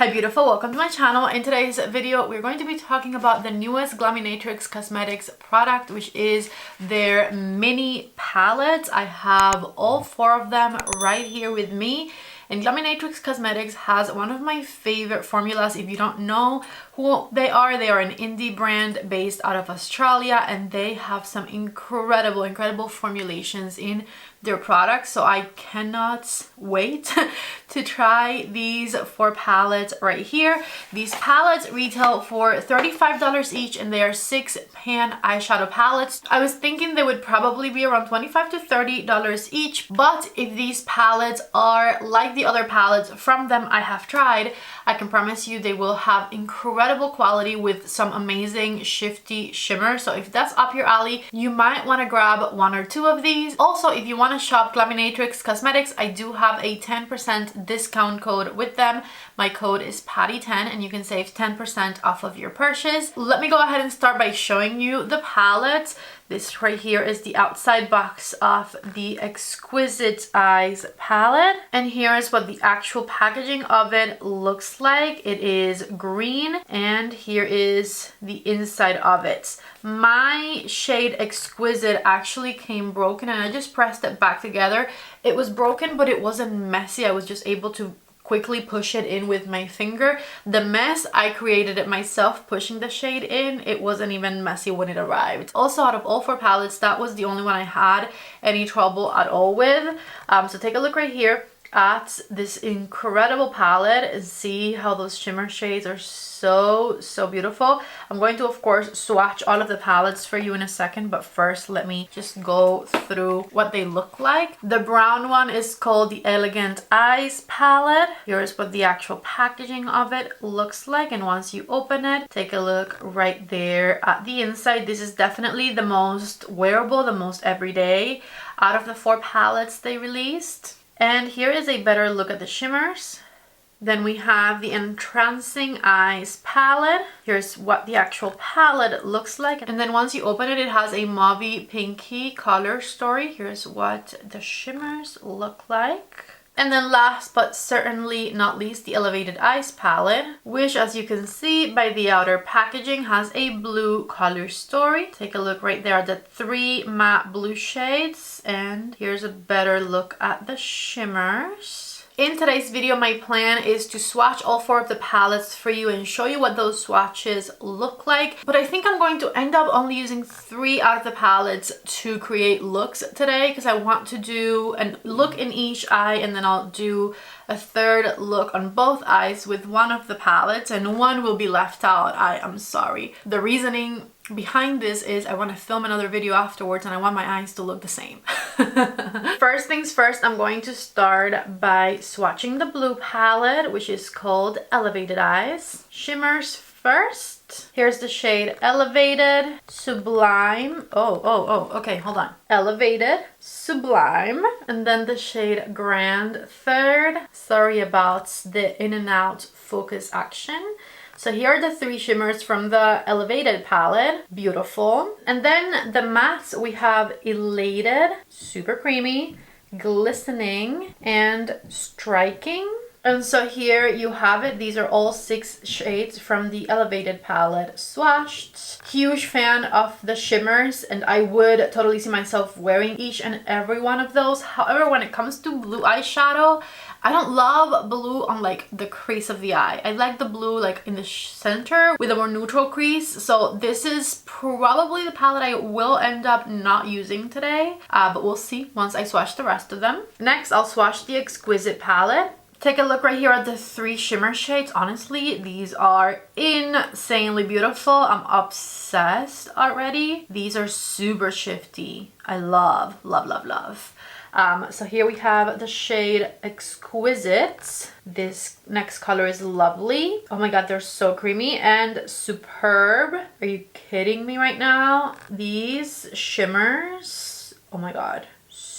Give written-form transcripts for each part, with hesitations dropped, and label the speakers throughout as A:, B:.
A: Hi beautiful, welcome to my channel. In today's video we're going to be talking about the newest Glaminatrix Cosmetics product, which is their mini palettes. I have all four of them right here with me. And Glaminatrix Cosmetics has one of my favorite formulas. If you don't know who they are an indie brand based out of Australia, and they have some incredible formulations in their products. So I cannot wait to try these four palettes right here. These palettes retail for $35 each, and they are 6 pan eyeshadow palettes. I was thinking they would probably be around $25 to $30 each, but if these palettes are like the other palettes from them I have tried, I can promise you they will have incredible quality with some amazing shifty shimmer. So if that's up your alley, you might want to grab one or two of these. Also, if you want to shop Glaminatrix Cosmetics, I do have a 10% discount code with them. My code is PATTY10 and you can save 10% off of your purchase. Let me go ahead and start by showing you the palette. This right here is the outside box of the Exquisite Eyes palette. And here is what the actual packaging of it looks like. It is green, and here is the inside of it. My shade Exquisite actually came broken, and I just pressed it back together. It was broken, but it wasn't messy. I was just able to quickly push it in with my finger. The mess, I created it myself pushing the shade in. It wasn't even messy when it arrived. Also, out of all four palettes, that was the only one I had any trouble at all with. So take a look right here at this incredible palette and see how those shimmer shades are so beautiful. I'm going to, of course, swatch all of the palettes for you in a second, but first let me just go through what they look like. The brown one is called the Elegant Eyes palette. Here's what the actual packaging of it looks like, and once you open it, take a look right there at the inside. This is definitely the most wearable, the most everyday out of the four palettes they released. And here is a better look at the shimmers. Then we have the Entrancing Eyes palette. Here's what the actual palette looks like. And then once you open it, it has a mauvey pinky color story. Here's what the shimmers look like. And then last but certainly not least, the Elevated Eyes palette, which, as you can see by the outer packaging, has a blue color story. Take a look right there at the 3 matte blue shades, and here's a better look at the shimmers. In today's video, my plan is to swatch all four of the palettes for you and show you what those swatches look like. But I think I'm going to end up only using 3 out of the palettes to create looks today, because I want to do a look in each eye, and then I'll do a third look on both eyes with one of the palettes, and one will be left out. I am sorry. The reasoning behind this is I want to film another video afterwards, and I want my eyes to look the same. First things first, I'm going to start by swatching the blue palette, which is called Elevated Eyes. Shimmers first. Here's the shade Elevated, Sublime. Okay, hold on. Elevated, Sublime, and then the shade Grand third. Sorry about the in and out focus action. So here are the 3 shimmers from the Elevated palette. Beautiful. And then the mattes, we have Elated, super creamy, Glistening, and Striking. And so here you have it. These are all 6 shades from the Elevated palette swatched. Huge fan of the shimmers, and I would totally see myself wearing each and every one of those. However, when it comes to blue eyeshadow, I don't love blue on like the crease of the eye. I like the blue like in the center with a more neutral crease. So this is probably the palette I will end up not using today, but we'll see once I swatch the rest of them. Next, I'll swatch the Exquisite palette. Take a look right here at the 3 shimmer shades. Honestly, these are insanely beautiful. I'm obsessed already. These are super shifty. I love. So here we have the shade Exquisite. This next color is lovely. Oh my god, they're so creamy and superb. Are you kidding me right now? These shimmers, oh my god.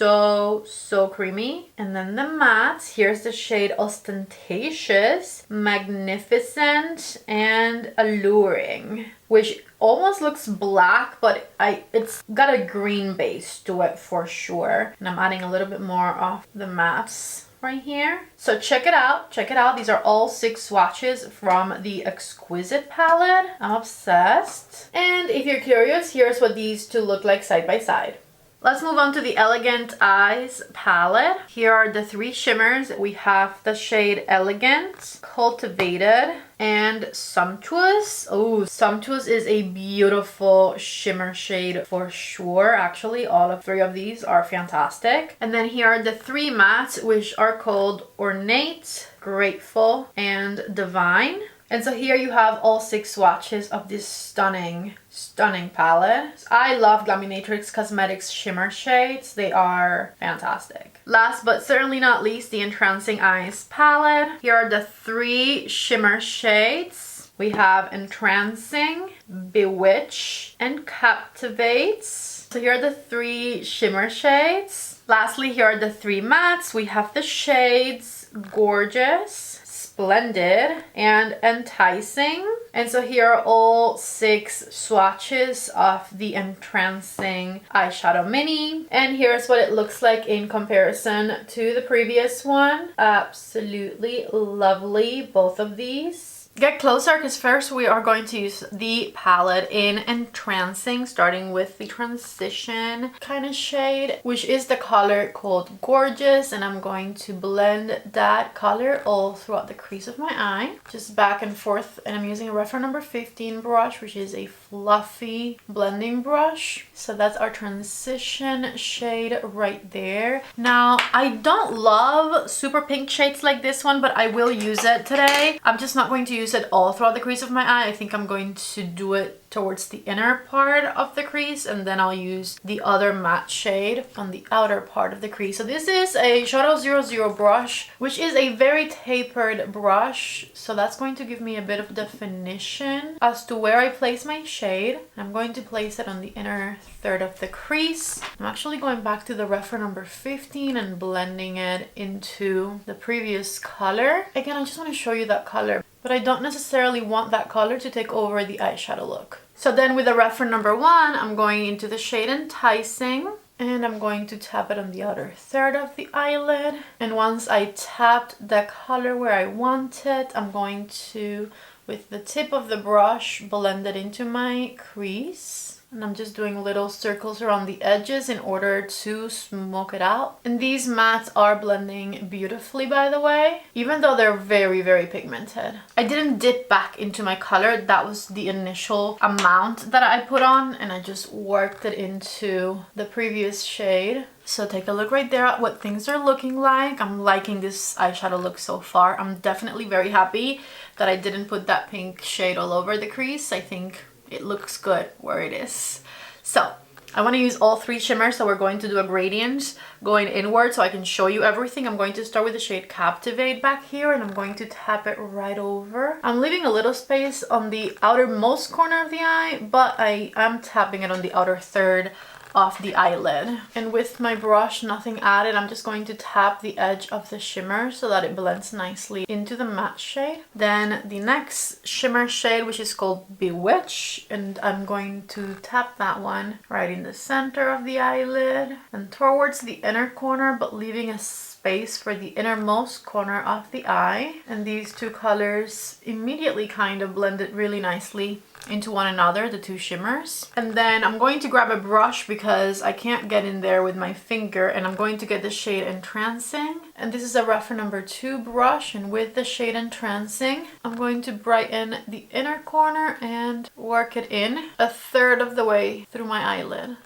A: So creamy. And then the mattes, here's the shade Ostentatious, Magnificent, and Alluring, which almost looks black, but it's got a green base to it for sure. And I'm adding a little bit more of the mattes right here. So check it out. Check it out. These are all 6 swatches from the Exquisite palette. I'm obsessed. And if you're curious, here's what these two look like side by side. Let's move on to the Elegant Eyes palette. Here are the 3 shimmers. We have the shade Elegant, Cultivated, and Sumptuous. Oh, Sumptuous is a beautiful shimmer shade for sure. Actually, all 3 of these are fantastic. And then here are the 3 mattes, which are called Ornate, Grateful, and Divine. And so here you have all 6 swatches of this stunning palette. I love Glaminatrix Cosmetics shimmer shades. They are fantastic. Last but certainly not least, the Entrancing Eyes palette. Here are the 3 shimmer shades. We have Entrancing, Bewitch, and Captivate. So here are the 3 shimmer shades. Lastly, here are the 3 mattes. We have the shades Gorgeous, Splendid, and Enticing. And so here are all 6 swatches of the Entrancing Eyeshadow Mini. And here's what it looks like in comparison to the previous one. Absolutely lovely, both of these. Get closer, because first we are going to use the palette in Entrancing, starting with the Transition kind of shade, which is the color called Gorgeous, and I'm going to blend that color all throughout the crease of my eye, just back and forth. And I'm using a reference number 15 brush, which is a fluffy blending brush. So that's our Transition shade right there. Now, I don't love super pink shades like this one, but I will use it today. I'm just not going to use it all throughout the crease of my eye. I think I'm going to do it towards the inner part of the crease, and then I'll use the other matte shade on the outer part of the crease. So this is a Shadow 00 brush, which is a very tapered brush. So that's going to give me a bit of definition as to where I place my shade. I'm going to place it on the inner third of the crease. I'm actually going back to the reference number 15 and blending it into the previous color. Again, I just want to show you that color, but I don't necessarily want that color to take over the eyeshadow look. So then with the reference number 1, I'm going into the shade Enticing, and I'm going to tap it on the outer third of the eyelid. And once I tapped the color where I want it, I'm going to, with the tip of the brush, blend it into my crease. And I'm just doing little circles around the edges in order to smoke it out. And these mattes are blending beautifully, by the way, even though they're very, very pigmented. I didn't dip back into my color. That was the initial amount that I put on, and I just worked it into the previous shade. So take a look right there at what things are looking like. I'm liking this eyeshadow look so far. I'm definitely very happy that I didn't put that pink shade all over the crease. I think it looks good where it is. So I want to use all 3 shimmers, so we're going to do a gradient going inward so I can show you everything. I'm going to start with the shade Captivate back here, and I'm going to tap it right over. I'm leaving a little space on the outermost corner of the eye, but I am tapping it on the outer third of the eyelid. And with my brush, nothing added, I'm just going to tap the edge of the shimmer so that it blends nicely into the matte shade. Then the next shimmer shade, which is called Bewitch, and I'm going to tap that one right in the center of the eyelid and towards the inner corner, but leaving a space for the innermost corner of the eye. And these 2 colors immediately kind of blended really nicely into one another, the 2 shimmers. And then I'm going to grab a brush because I can't get in there with my finger, and I'm going to get the shade Entrancing. And this is a reference number 2 brush, and with the shade Entrancing, I'm going to brighten the inner corner and work it in a third of the way through my eyelid.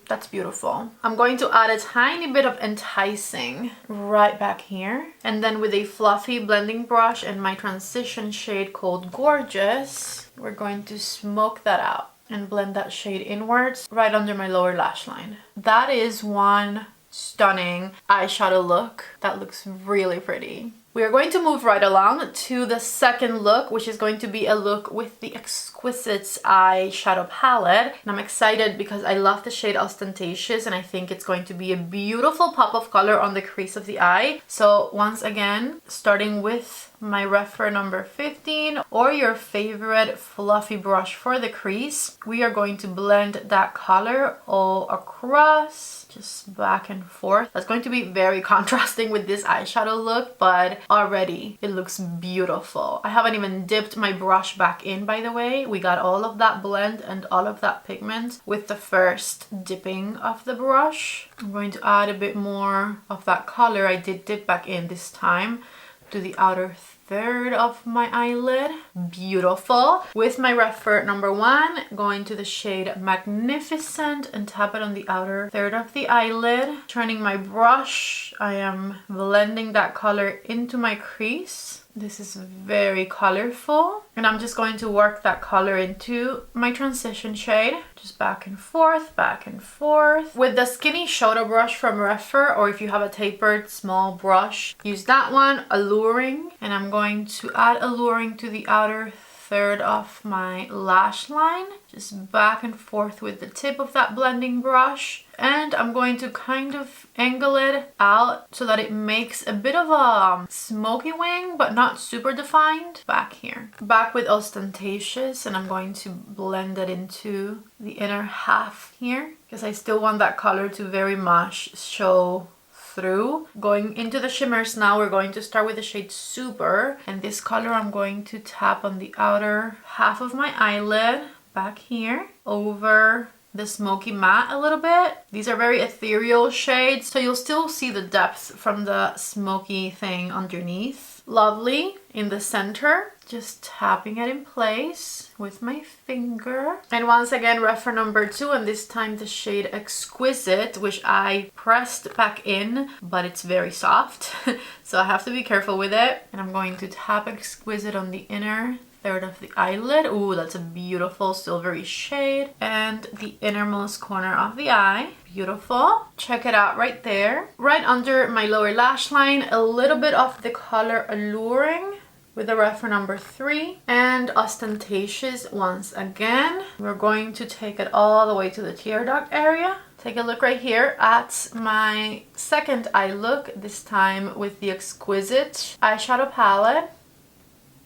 A: That's beautiful. I'm going to add a tiny bit of Enticing right back here. And then with a fluffy blending brush and my transition shade called Gorgeous, we're going to smoke that out and blend that shade inwards right under my lower lash line. That is one stunning eyeshadow look. That looks really pretty. We are going to move right along to the second look, which is going to be a look with the Exquisite eyeshadow palette. And I'm excited because I love the shade Ostentatious, and I think it's going to be a beautiful pop of color on the crease of the eye. So once again, starting with my refer number 15 or your favorite fluffy brush for the crease. We are going to blend that color all across, just back and forth. That's going to be very contrasting with this eyeshadow look, but already it looks beautiful. I haven't even dipped my brush back in, by the way. We got all of that blend and all of that pigment with the first dipping of the brush. I'm going to add a bit more of that color. I did dip back in this time to the outer third of my eyelid. Beautiful. With my refer number 1, going to the shade Magnificent and tap it on the outer third of the eyelid. Turning my brush, I am blending that color into my crease. This is very colorful, and I'm just going to work that color into my transition shade, just back and forth, back and forth. With the skinny shoulder brush from Refer, or if you have a tapered small brush, use that one, Alluring, and I'm going to add Alluring to the outer third of my lash line, just back and forth with the tip of that blending brush. And I'm going to kind of angle it out so that it makes a bit of a smoky wing, but not super defined. Back here. Back with Ostentatious, and I'm going to blend it into the inner half here, because I still want that color to very much show through. Going into the shimmers now, we're going to start with the shade Super, and this color I'm going to tap on the outer half of my eyelid, back here, over the smoky matte a little bit. These are very ethereal shades, so you'll still see the depth from the smoky thing underneath. Lovely. In the center, just tapping it in place with my finger. And once again, refer number 2, and this time the shade Exquisite, which I pressed back in, but it's very soft, so I have to be careful with it. And I'm going to tap Exquisite on the inner third of the eyelid. Ooh, that's a beautiful silvery shade. And the innermost corner of the eye. Beautiful. Check it out right there. Right under my lower lash line, a little bit of the color Alluring with the refer number 3. And Ostentatious once again. We're going to take it all the way to the tear duct area. Take a look right here at my second eye look, this time with the Exquisite eyeshadow palette.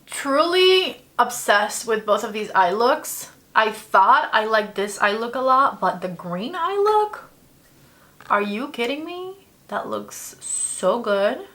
A: Truly obsessed with both of these eye looks. I thought I liked this eye look a lot, but the green eye look? Are you kidding me? That looks so good.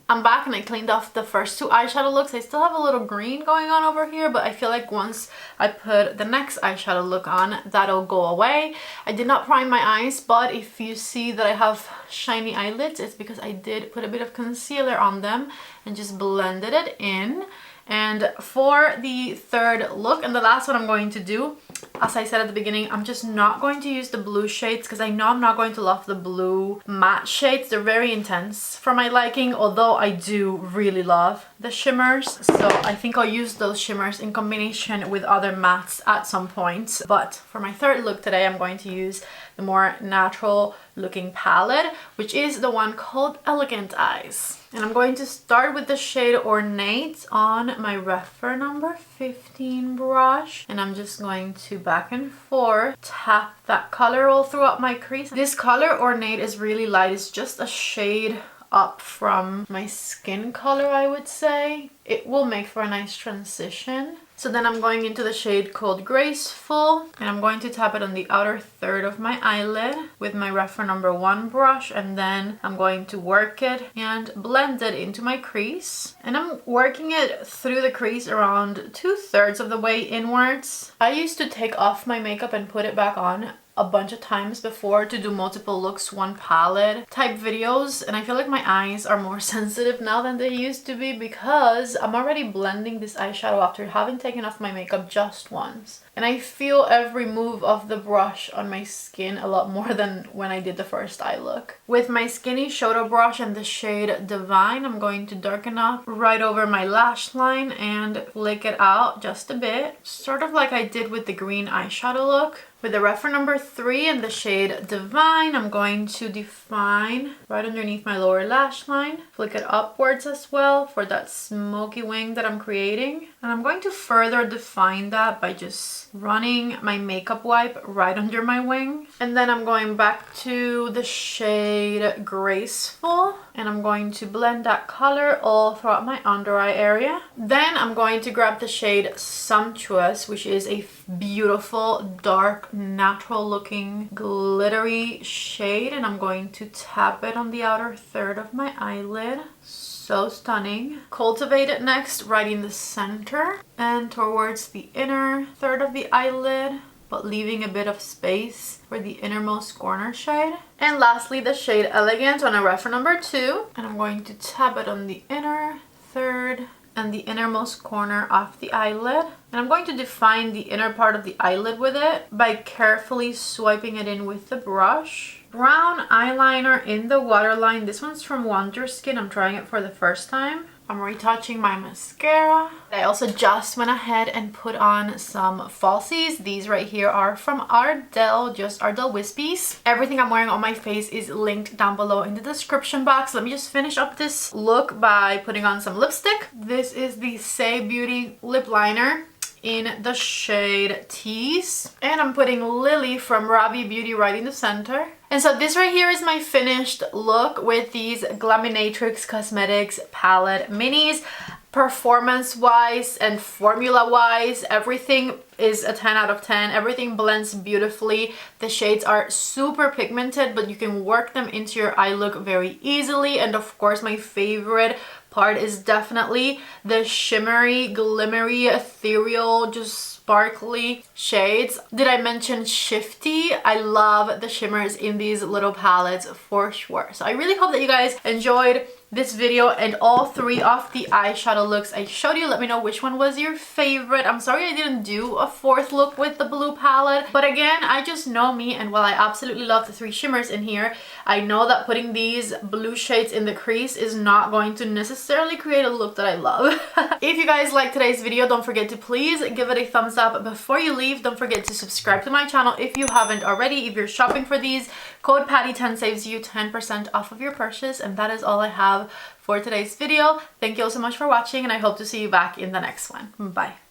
A: I'm back and I cleaned off the first 2 eyeshadow looks. I still have a little green going on over here, but I feel like once I put the next eyeshadow look on, that'll go away. I did not prime my eyes, but if you see that I have shiny eyelids, it's because I did put a bit of concealer on them and just blended it in. And for the third look and the last one I'm going to do, as I said at the beginning, I'm just not going to use the blue shades because I know I'm not going to love the blue matte shades. They're very intense for my liking, although I do really love the shimmers. So I think I'll use those shimmers in combination with other mattes at some point. But for my third look today, I'm going to use the more natural looking palette, which is the one called Elegant Eyes. And I'm going to start with the shade Ornate on my refer number 15 brush. And I'm just going to back and forth tap that color all throughout my crease. This color Ornate is really light. It's just a shade up from my skin color, I would say. It will make for a nice transition. So then I'm going into the shade called Graceful, and I'm going to tap it on the outer third of my eyelid with my refer number 1 brush, and then I'm going to work it and blend it into my crease. And I'm working it through the crease around 2/3 of the way inwards. I used to take off my makeup and put it back on a bunch of times before to do multiple looks, one palette type videos, and I feel like my eyes are more sensitive now than they used to be because I'm already blending this eyeshadow after having taken off my makeup just once. And I feel every move of the brush on my skin a lot more than when I did the first eye look. With my skinny shoulder brush and the shade Divine, I'm going to darken up right over my lash line and flick it out just a bit. Sort of like I did with the green eyeshadow look. With the refer number 3 and the shade Divine, I'm going to define right underneath my lower lash line. Flick it upwards as well for that smoky wing that I'm creating. And I'm going to further define that by just running my makeup wipe right under my wing. And then I'm going back to the shade Graceful. and I'm going to blend that color all throughout my under eye area. Then I'm going to grab the shade Sumptuous, which is a beautiful, dark, natural looking, glittery shade, and I'm going to tap it on the outer third of my eyelid. So stunning. Cultivate it next right in the center and towards the inner third of the eyelid, but leaving a bit of space for the innermost corner shade. And lastly, the shade Elegant on a reference number 2. And I'm going to tap it on the inner third and the innermost corner of the eyelid. And I'm going to define the inner part of the eyelid with it by carefully swiping it in with the brush. Brown eyeliner in the waterline. This one's from Wonder Skin. I'm trying it for the first time. I'm retouching my mascara. I also just went ahead and put on some falsies. These right here are from Ardell, just Ardell Wispies. Everything I'm wearing on my face is linked down below in the description box. Let me just finish up this look by putting on some lipstick. This is the Say Beauty lip liner in the shade Tease, and I'm putting Lily from Robbie Beauty right in the center. And so this right here is my finished look with these Glaminatrix Cosmetics palette minis. Performance wise and formula wise, everything is a 10 out of 10. Everything blends beautifully. The shades are super pigmented, but you can work them into your eye look very easily. And of course, my favorite part is definitely the shimmery, glimmery, ethereal, just sparkly shades. Did I mention shifty? I love the shimmers in these little palettes for sure. So I really hope that you guys enjoyed this video and all 3 of the eyeshadow looks I showed you. Let me know which one was your favorite. I'm sorry I didn't do a 4th look with the blue palette, but again, I just know me, and while I absolutely love the 3 shimmers in here, I know that putting these blue shades in the crease is not going to necessarily create a look that I love. If you guys liked today's video, don't forget to please give it a thumbs up. Before you leave, don't forget to subscribe to my channel if you haven't already. If you're shopping for these, code PATTY10 saves you 10% off of your purchase, and that is all I have for today's video. Thank you all so much for watching, and I hope to see you back in the next one. Bye.